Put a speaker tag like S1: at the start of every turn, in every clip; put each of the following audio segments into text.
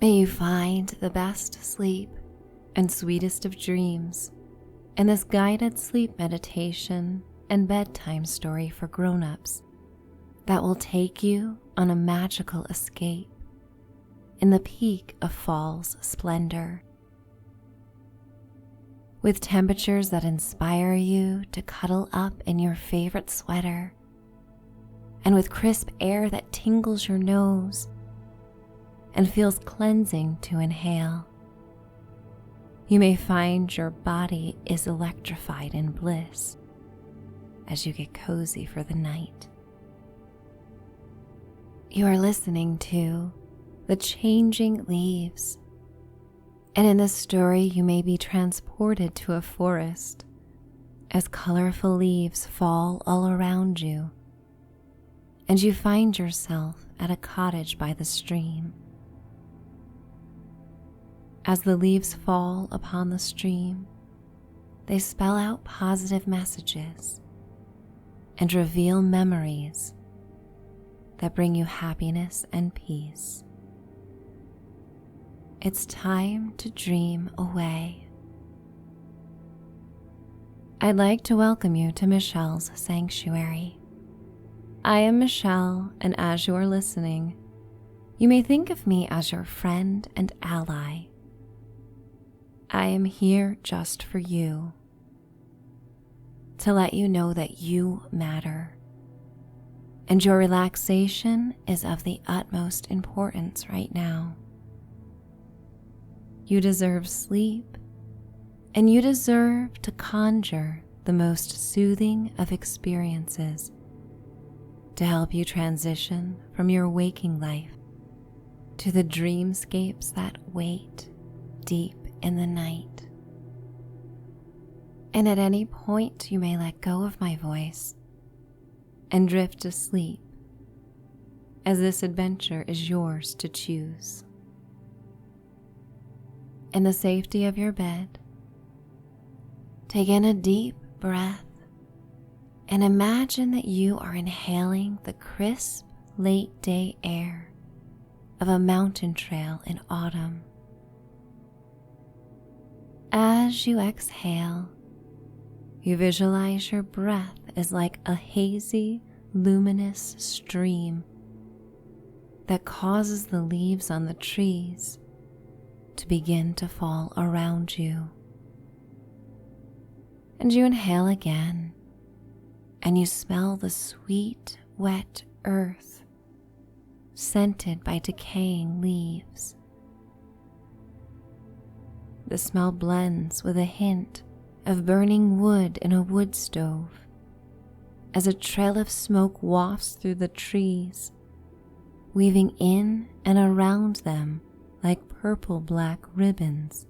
S1: May you find the best sleep and sweetest of dreams in this guided sleep meditation and bedtime story for grown-ups that will take you on a magical escape in the peak of fall's splendor. With temperatures that inspire you to cuddle up in your favorite sweater, and with crisp air that tingles your nose and feels cleansing to inhale, you may find your body is electrified in bliss as you get cozy for the night. You are listening to The Changing Leaves, and in this story you may be transported to a forest as colorful leaves fall all around you, and you find yourself at a cottage by the stream. As the leaves fall upon the stream, they spell out positive messages and reveal memories that bring you happiness and peace. It's time to dream away. I'd like to welcome you to Michelle's Sanctuary. I am Michelle, and as you are listening, you may think of me as your friend and ally. I am here just for you, to let you know that you matter, and your relaxation is of the utmost importance right now. You deserve sleep, and you deserve to conjure the most soothing of experiences to help you transition from your waking life to the dreamscapes that wait deep in the night. And at any point you may let go of my voice and drift asleep, as this adventure is yours to choose. In the safety of your bed, take in a deep breath and imagine that you are inhaling the crisp late day air of a mountain trail in autumn. As you exhale, you visualize your breath as like a hazy, luminous stream that causes the leaves on the trees to begin to fall around you. And you inhale again, and you smell the sweet, wet earth, scented by decaying leaves. The smell blends with a hint of burning wood in a wood stove as a trail of smoke wafts through the trees, weaving in and around them like purple-black ribbons.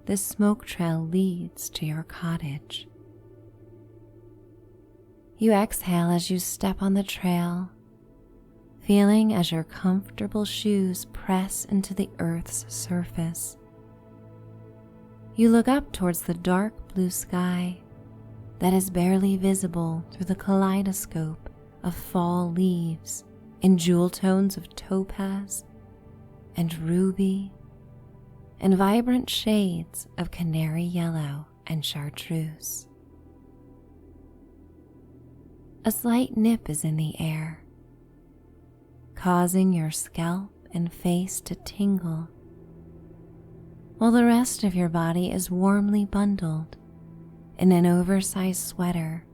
S1: This smoke trail leads to your cottage. You exhale as you step on the trail, feeling as your comfortable shoes press into the earth's surface. You look up towards the dark blue sky that is barely visible through the kaleidoscope of fall leaves in jewel tones of topaz and ruby and vibrant shades of canary yellow and chartreuse. A slight nip is in the air, causing your scalp and face to tingle, while the rest of your body is warmly bundled in an oversized sweater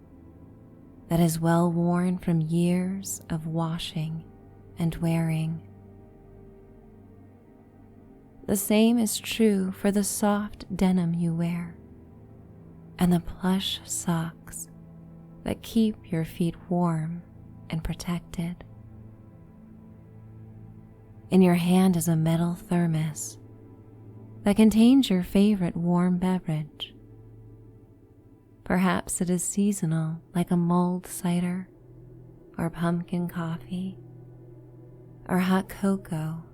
S1: that is well worn from years of washing and wearing. The same is true for the soft denim you wear and the plush socks that keep your feet warm and protected. In your hand is a metal thermos that contains your favorite warm beverage. Perhaps it is seasonal, like a mulled cider, or pumpkin coffee, or hot cocoa,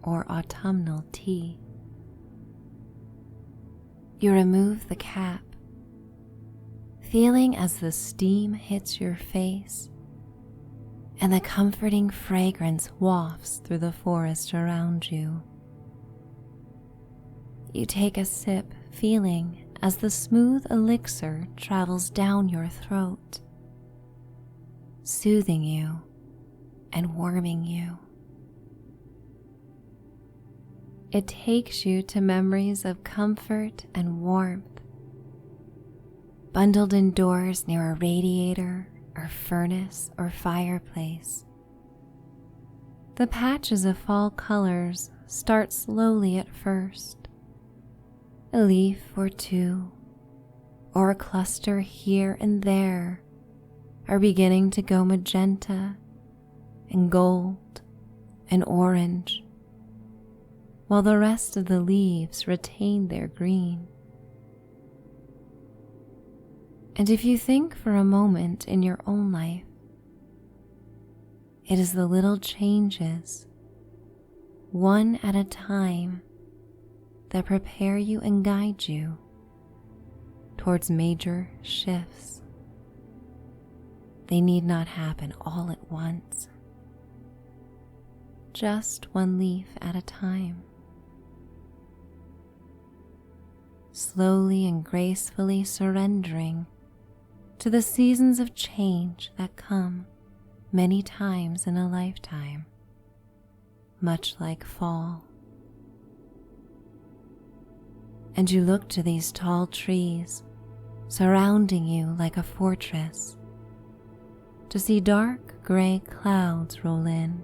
S1: or autumnal tea. You remove the cap, feeling as the steam hits your face and the comforting fragrance wafts through the forest around you. You take a sip, feeling as the smooth elixir travels down your throat, soothing you and warming you. It takes you to memories of comfort and warmth, bundled indoors near a radiator or furnace or fireplace. The patches of fall colors start slowly at first. A leaf or two, or a cluster here and there, are beginning to go magenta and gold and orange, while the rest of the leaves retain their green. And if you think for a moment in your own life, it is the little changes, one at a time, that prepare you and guide you towards major shifts. They need not happen all at once, just one leaf at a time. Slowly and gracefully surrendering to the seasons of change that come many times in a lifetime, much like fall. And you look to these tall trees surrounding you like a fortress, to see dark gray clouds roll in.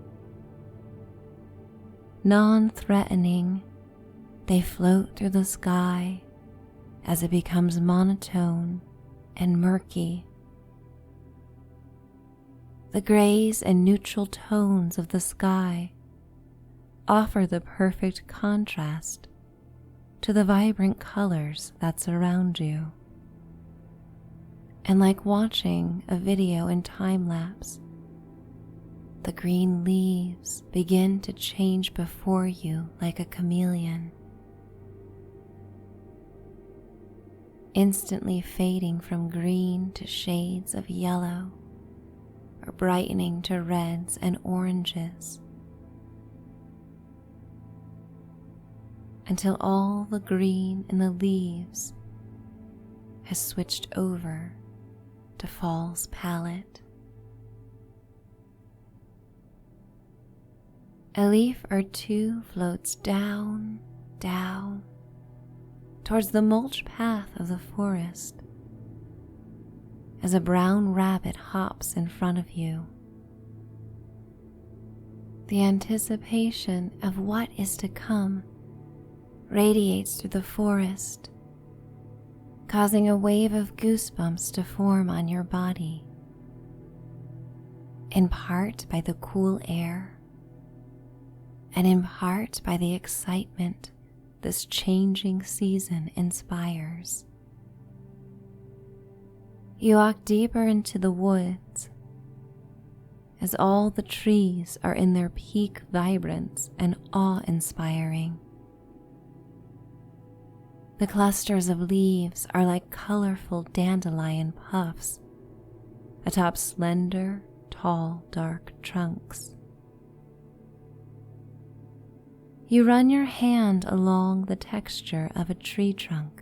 S1: Non-threatening, they float through the sky as it becomes monotone and murky. The grays and neutral tones of the sky offer the perfect contrast to the vibrant colors that surround you. And like watching a video in time lapse, the green leaves begin to change before you like a chameleon, instantly fading from green to shades of yellow, or brightening to reds and oranges, until all the green in the leaves has switched over to fall's palette. A leaf or two floats down, down, towards the mulch path of the forest, as a brown rabbit hops in front of you. The anticipation of what is to come radiates through the forest, causing a wave of goosebumps to form on your body, in part by the cool air, and in part by the excitement this changing season inspires. You walk deeper into the woods, as all the trees are in their peak vibrance and awe-inspiring. The clusters of leaves are like colorful dandelion puffs atop slender, tall, dark trunks. You run your hand along the texture of a tree trunk,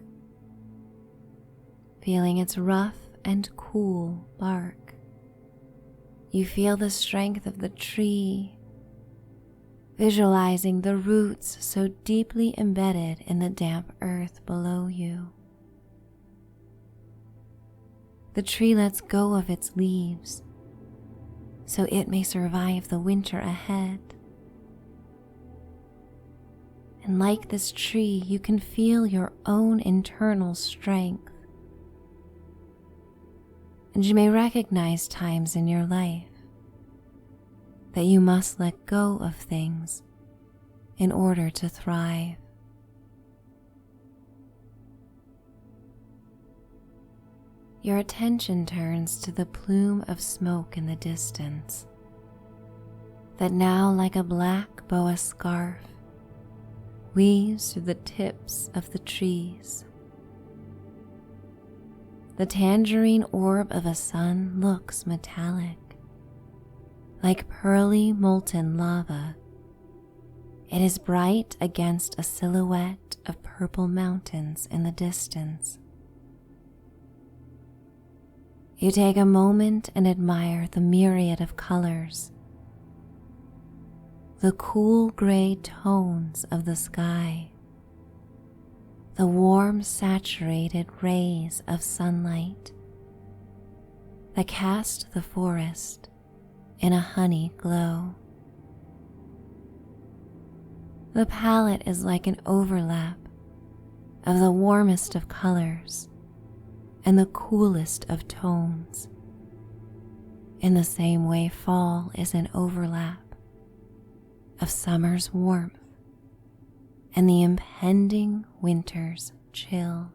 S1: feeling its rough and cool bark. You feel the strength of the tree, visualizing the roots so deeply embedded in the damp earth below you. The tree lets go of its leaves so it may survive the winter ahead. And like this tree, you can feel your own internal strength. And you may recognize times in your life that you must let go of things in order to thrive. Your attention turns to the plume of smoke in the distance that now, like a black boa scarf, weaves through the tips of the trees. The tangerine orb of a sun looks metallic, Like pearly molten lava, it is bright against a silhouette of purple mountains in the distance. You take a moment and admire the myriad of colors, the cool gray tones of the sky, the warm saturated rays of sunlight that cast the forest in a honey glow. The palette is like an overlap of the warmest of colors and the coolest of tones, in the same way fall is an overlap of summer's warmth and the impending winter's chill.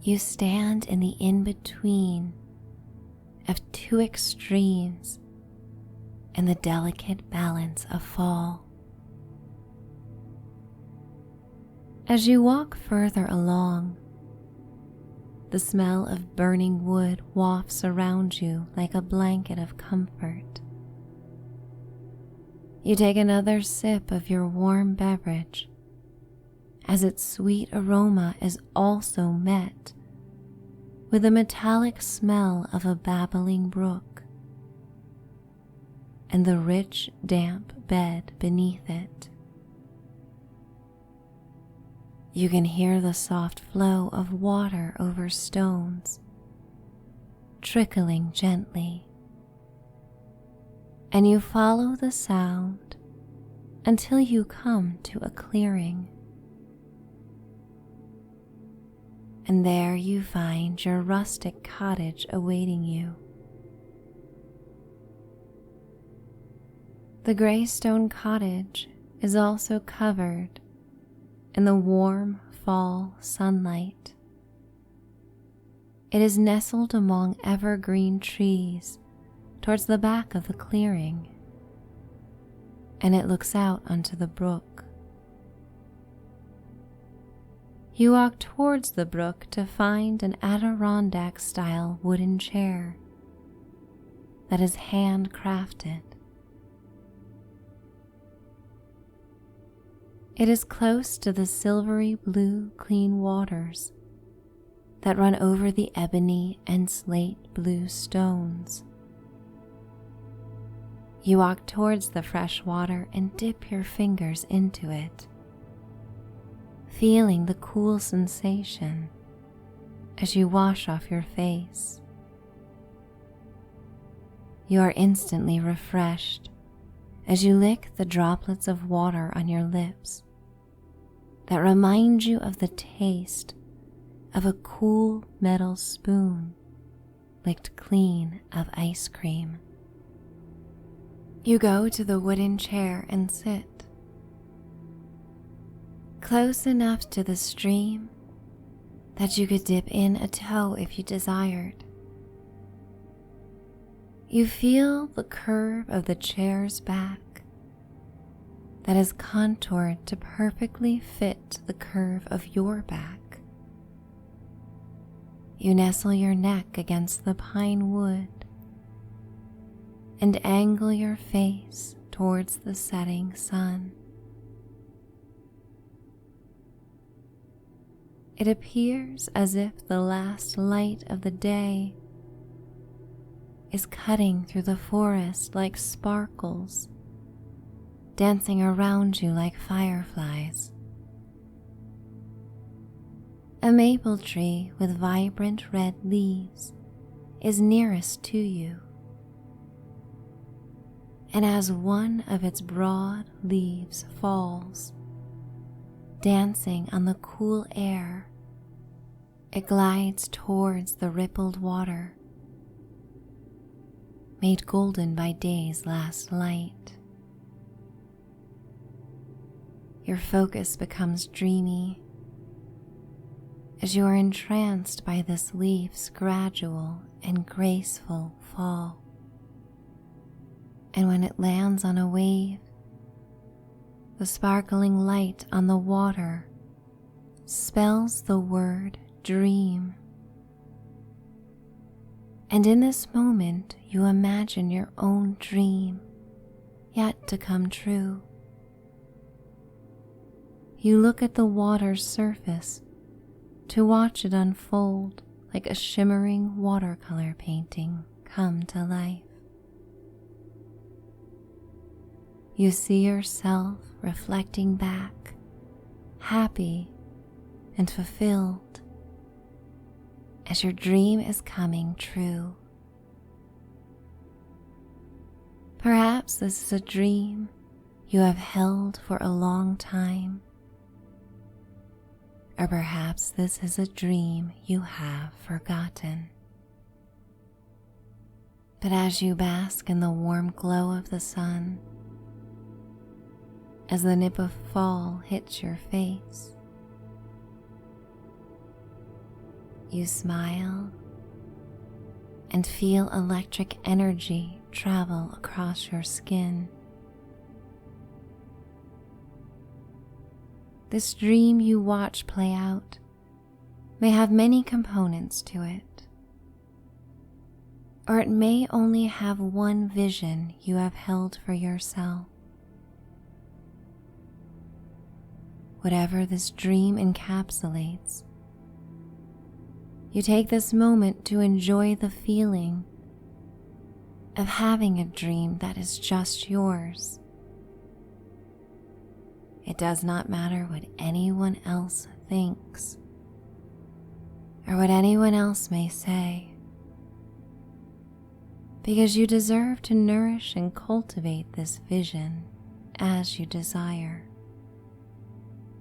S1: You stand in the in-between of two extremes in the delicate balance of fall. As you walk further along, the smell of burning wood wafts around you like a blanket of comfort. You take another sip of your warm beverage as its sweet aroma is also met with the metallic smell of a babbling brook and the rich, damp bed beneath it. You can hear the soft flow of water over stones, trickling gently, and you follow the sound until you come to a clearing. And there you find your rustic cottage awaiting you. The gray stone cottage is also covered in the warm fall sunlight. It is nestled among evergreen trees towards the back of the clearing, and it looks out onto the brook. You walk towards the brook to find an Adirondack-style wooden chair that is handcrafted. It is close to the silvery blue clean waters that run over the ebony and slate blue stones. You walk towards the fresh water and dip your fingers into it, feeling the cool sensation as you wash off your face. You are instantly refreshed as you lick the droplets of water on your lips that remind you of the taste of a cool metal spoon licked clean of ice cream. You go to the wooden chair and sit, close enough to the stream that you could dip in a toe if you desired. You feel the curve of the chair's back that is contoured to perfectly fit the curve of your back. You nestle your neck against the pine wood and angle your face towards the setting sun. It appears as if the last light of the day is cutting through the forest like sparkles, dancing around you like fireflies. A maple tree with vibrant red leaves is nearest to you, and as one of its broad leaves falls, dancing on the cool air, it glides towards the rippled water, made golden by day's last light. Your focus becomes dreamy as you are entranced by this leaf's gradual and graceful fall. And when it lands on a wave, the sparkling light on the water spells the word dream. And in this moment, you imagine your own dream yet to come true. You look at the water's surface to watch it unfold like a shimmering watercolor painting come to life. You see yourself reflecting back, happy and fulfilled, as your dream is coming true. Perhaps this is a dream you have held for a long time, or perhaps this is a dream you have forgotten. But as you bask in the warm glow of the sun, as the nip of fall hits your face, you smile and feel electric energy travel across your skin. This dream you watch play out may have many components to it, or it may only have one vision you have held for yourself. Whatever this dream encapsulates, you take this moment to enjoy the feeling of having a dream that is just yours. It does not matter what anyone else thinks or what anyone else may say, because you deserve to nourish and cultivate this vision as you desire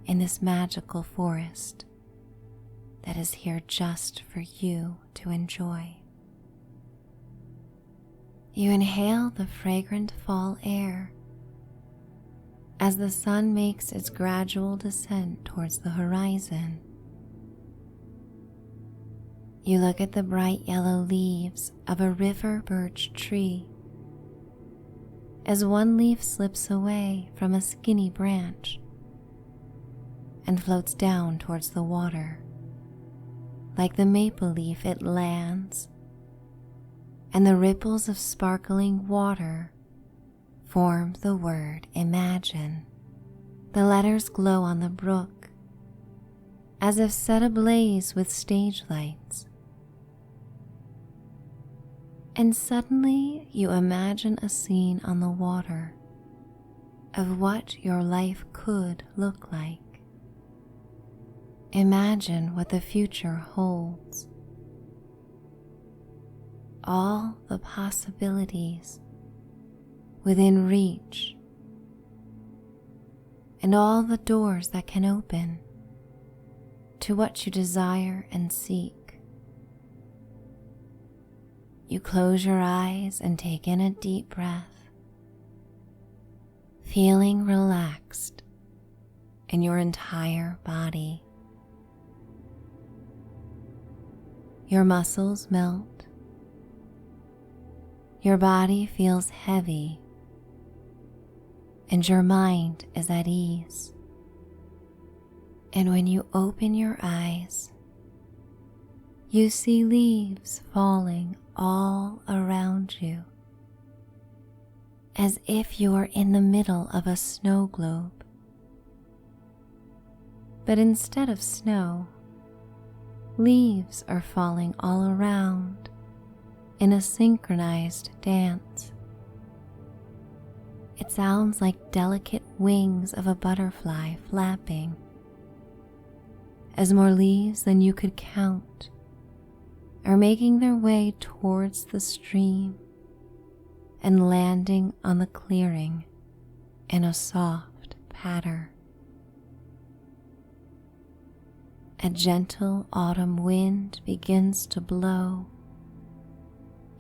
S1: in this magical forest that is here just for you to enjoy. You inhale the fragrant fall air as the sun makes its gradual descent towards the horizon. You look at the bright yellow leaves of a river birch tree as one leaf slips away from a skinny branch and floats down towards the water. Like the maple leaf, it lands, and the ripples of sparkling water form the word imagine. The letters glow on the brook as if set ablaze with stage lights. And suddenly you imagine a scene on the water of what your life could look like. Imagine what the future holds. All the possibilities within reach, and all the doors that can open to what you desire and seek. You close your eyes and take in a deep breath, feeling relaxed in your entire body. Your muscles melt. Your body feels heavy, and your mind is at ease. And when you open your eyes, you see leaves falling all around you, as if you are in the middle of a snow globe. But instead of snow, leaves are falling all around in a synchronized dance. It sounds like delicate wings of a butterfly flapping, as more leaves than you could count are making their way towards the stream and landing on the clearing in a soft patter. A gentle autumn wind begins to blow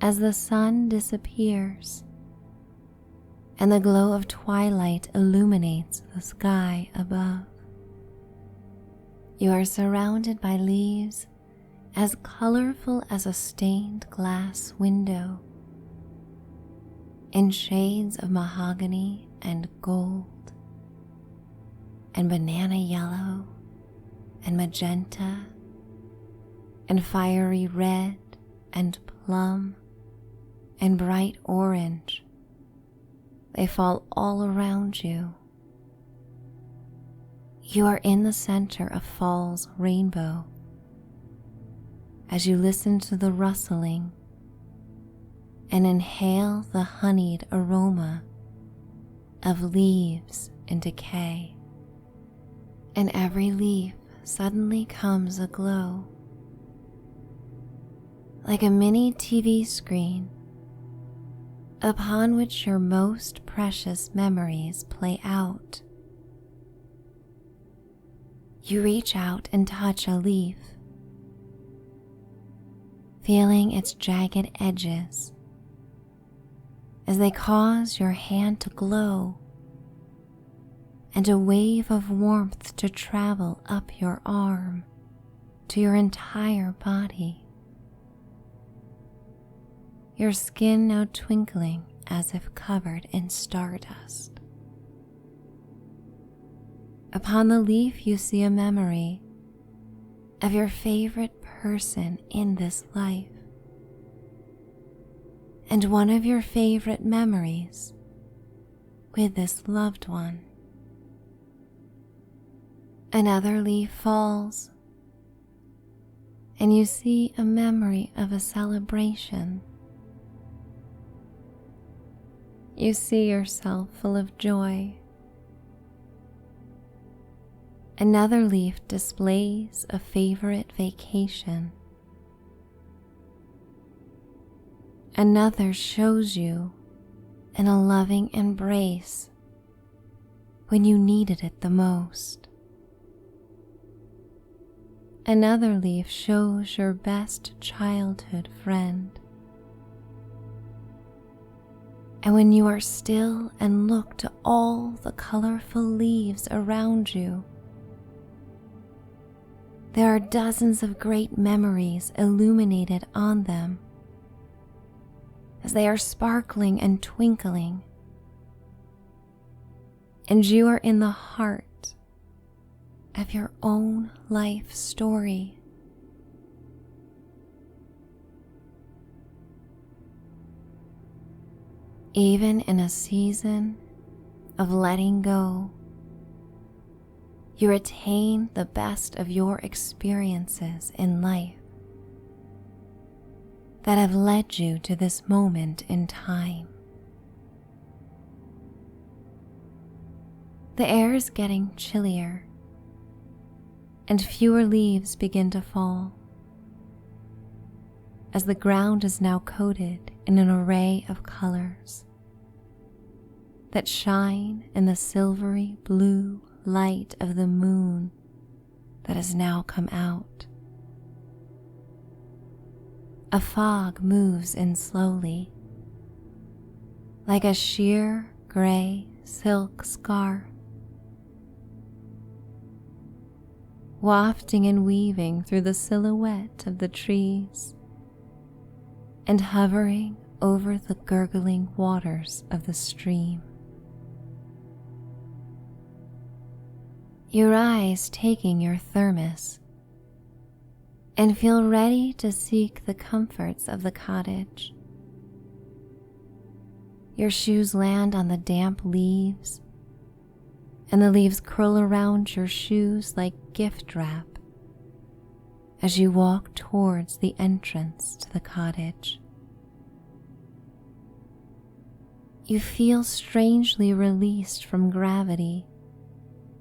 S1: as the sun disappears and the glow of twilight illuminates the sky above. You are surrounded by leaves as colorful as a stained glass window, in shades of mahogany and gold, and banana yellow, and magenta, and fiery red, and plum, and bright orange. They fall all around you. You are in the center of fall's rainbow as you listen to the rustling and inhale the honeyed aroma of leaves in decay. And every leaf suddenly comes aglow, like a mini TV screen upon which your most precious memories play out. You reach out and touch a leaf, feeling its jagged edges as they cause your hand to glow and a wave of warmth to travel up your arm to your entire body. Your skin now twinkling as if covered in stardust. Upon the leaf you see a memory of your favorite person in this life, and one of your favorite memories with this loved one. Another leaf falls, and you see a memory of a celebration. You see yourself full of joy. Another leaf displays a favorite vacation. Another shows you in a loving embrace when you needed it the most. Another leaf shows your best childhood friend. And when you are still and look to all the colorful leaves around you, there are dozens of great memories illuminated on them as they are sparkling and twinkling. And you are in the heart of your own life story. Even in a season of letting go, you retain the best of your experiences in life that have led you to this moment in time. The air is getting chillier, and fewer leaves begin to fall, as the ground is now coated in an array of colors that shine in the silvery blue light of the moon that has now come out. A fog moves in slowly, like a sheer gray silk scarf, wafting and weaving through the silhouette of the trees and hovering over the gurgling waters of the stream. You rise, taking your thermos, and feel ready to seek the comforts of the cottage. Your shoes land on the damp leaves, and the leaves curl around your shoes like gift wrap as you walk towards the entrance to the cottage. You feel strangely released from gravity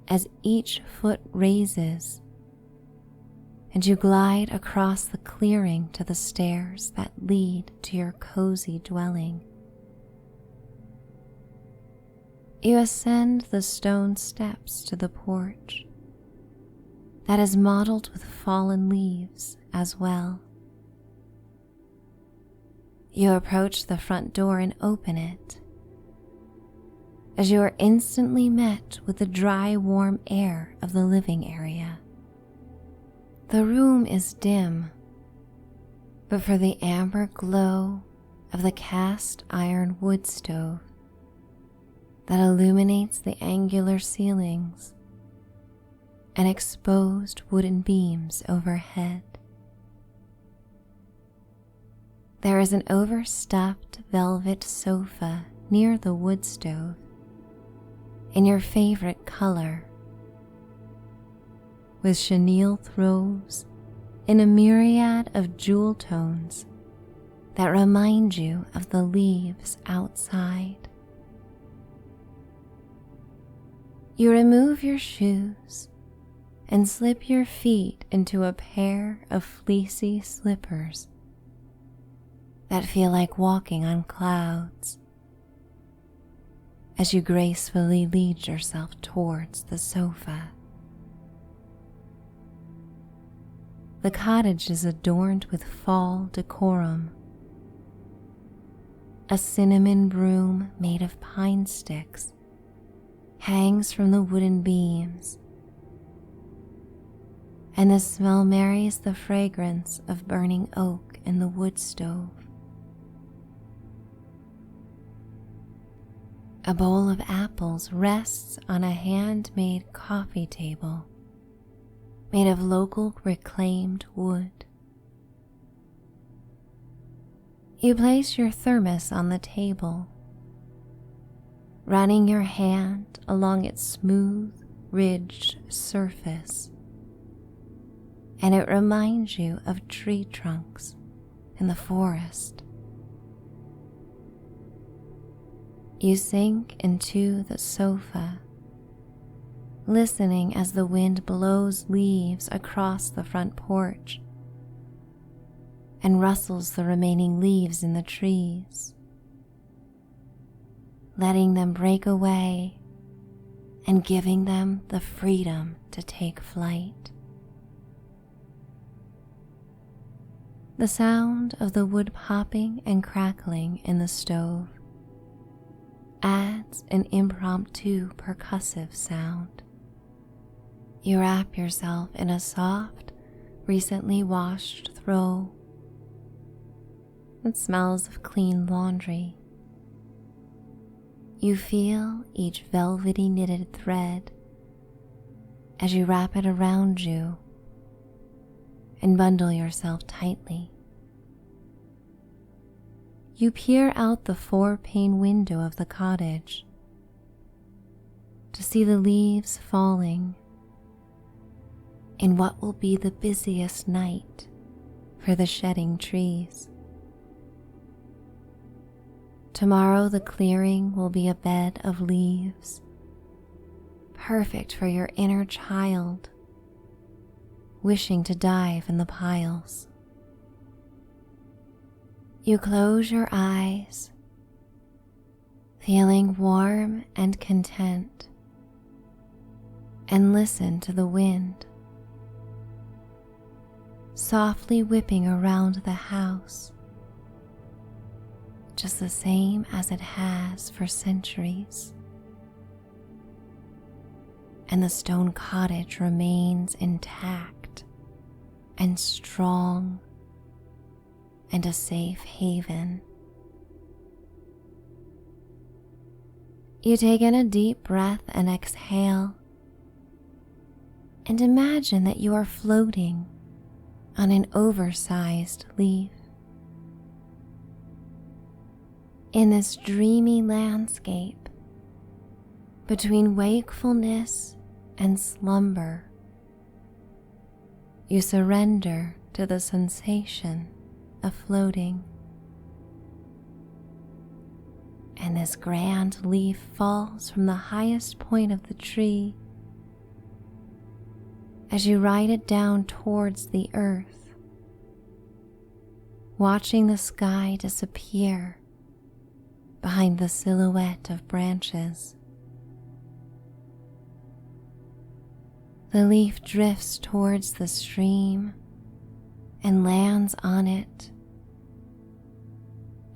S1: as each foot raises, and you glide across the clearing to the stairs that lead to your cozy dwelling. You ascend the stone steps to the porch that is mottled with fallen leaves as well. You approach the front door and open it, as you are instantly met with the dry, warm air of the living area. The room is dim, but for the amber glow of the cast iron wood stove that illuminates the angular ceilings and exposed wooden beams overhead. There is an overstuffed velvet sofa near the woodstove in your favorite color, with chenille throws in a myriad of jewel tones that remind you of the leaves outside. You remove your shoes and slip your feet into a pair of fleecy slippers that feel like walking on clouds as you gracefully lead yourself towards the sofa. The cottage is adorned with fall decorum. A cinnamon broom made of pine sticks hangs from the wooden beams, and the smell marries the fragrance of burning oak in the wood stove. A bowl of apples rests on a handmade coffee table made of local reclaimed wood. You place your thermos on the table, running your hand along its smooth, ridged surface, and it reminds you of tree trunks in the forest. You sink into the sofa, listening as the wind blows leaves across the front porch and rustles the remaining leaves in the trees, letting them break away and giving them the freedom to take flight. The sound of the wood popping and crackling in the stove adds an impromptu percussive sound. You wrap yourself in a soft, recently washed throw. It smells of clean laundry. You feel each velvety knitted thread as you wrap it around you and bundle yourself tightly. You peer out the 4-pane window of the cottage to see the leaves falling in what will be the busiest night for the shedding trees. Tomorrow the clearing will be a bed of leaves, perfect for your inner child wishing to dive in the piles. You close your eyes, feeling warm and content, and listen to the wind softly whipping around the house, just the same as it has for centuries. And the stone cottage remains intact and strong and a safe haven. You take in a deep breath and exhale, and imagine that you are floating on an oversized leaf. In this dreamy landscape, between wakefulness and slumber, you surrender to the sensation of floating. And this grand leaf falls from the highest point of the tree as you ride it down towards the earth, watching the sky disappear behind the silhouette of branches. The leaf drifts towards the stream and lands on it,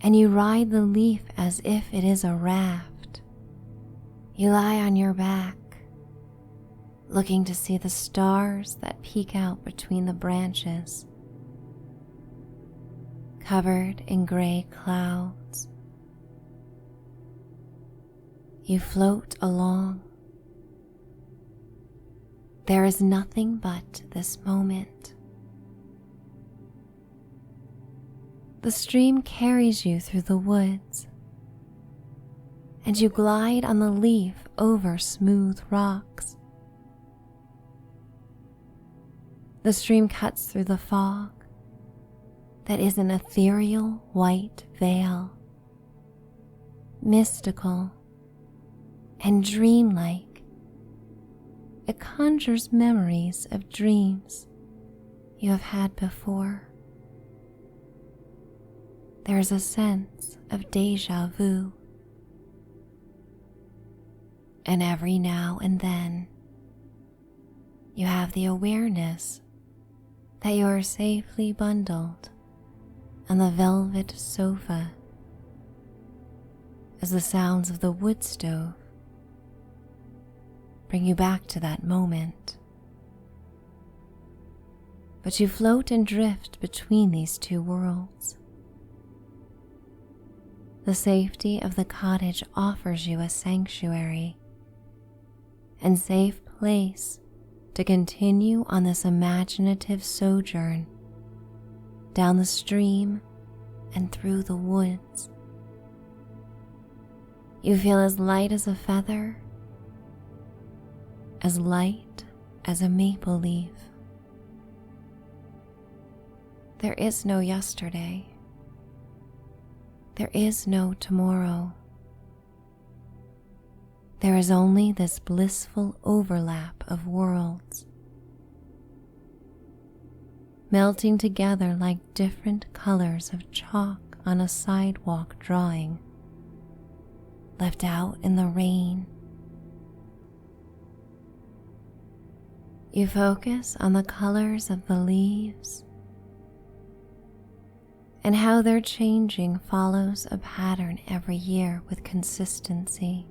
S1: and you ride the leaf as if it is a raft. You lie on your back, looking to see the stars that peek out between the branches, covered in gray clouds. You float along. There is nothing but this moment. The stream carries you through the woods, and you glide on the leaf over smooth rocks. The stream cuts through the fog that is an ethereal white veil, mystical and dreamlike. It conjures memories of dreams you have had before. There is a sense of déjà vu, and every now and then you have the awareness that you are safely bundled on the velvet sofa as the sounds of the woodstove bring you back to that moment. But you float and drift between these two worlds. The safety of the cottage offers you a sanctuary and safe place to continue on this imaginative sojourn down the stream and through the woods. You feel as light as a feather, as light as a maple leaf. There is no yesterday. There is no tomorrow. There is only this blissful overlap of worlds, melting together like different colors of chalk on a sidewalk drawing, left out in the rain. You focus on the colors of the leaves, and how their changing follows a pattern every year with consistency.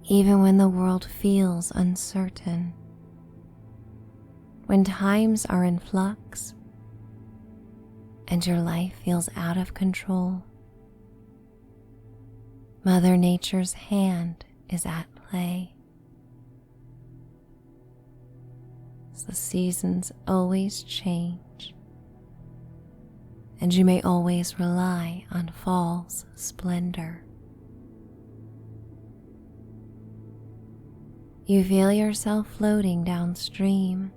S1: Even when the world feels uncertain, when times are in flux, and your life feels out of control, Mother Nature's hand is at play. The seasons always change, and you may always rely on fall's splendor. You feel yourself floating downstream,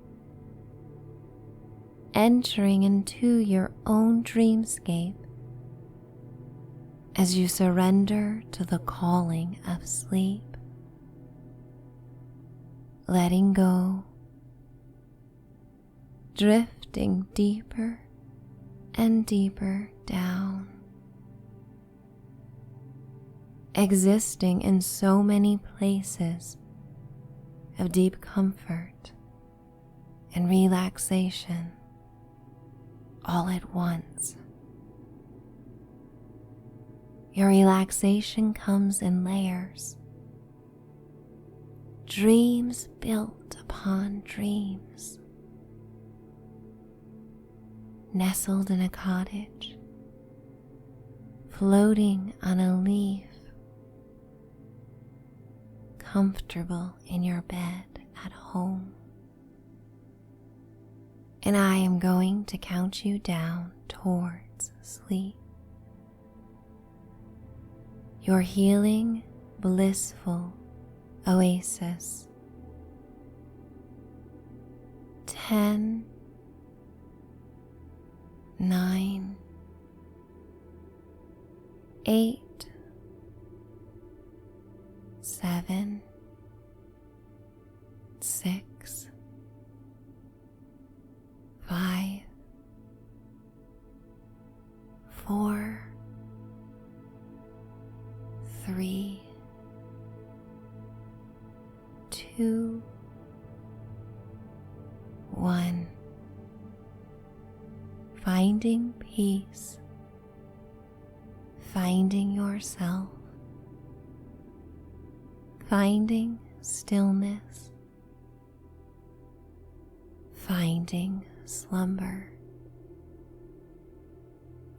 S1: entering into your own dreamscape as you surrender to the calling of sleep, letting go, drifting deeper and deeper down, existing in so many places of deep comfort and relaxation all at once. Your relaxation comes in layers, dreams built upon dreams. Nestled in a cottage, floating on a leaf, comfortable in your bed at home. And I am going to count you down towards sleep. Your healing, blissful oasis. 10, 9, 8, 7, 6, 5, 4, 3, 2, 1. Finding peace, finding yourself, finding stillness, finding slumber.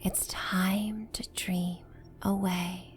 S1: It's time to dream away.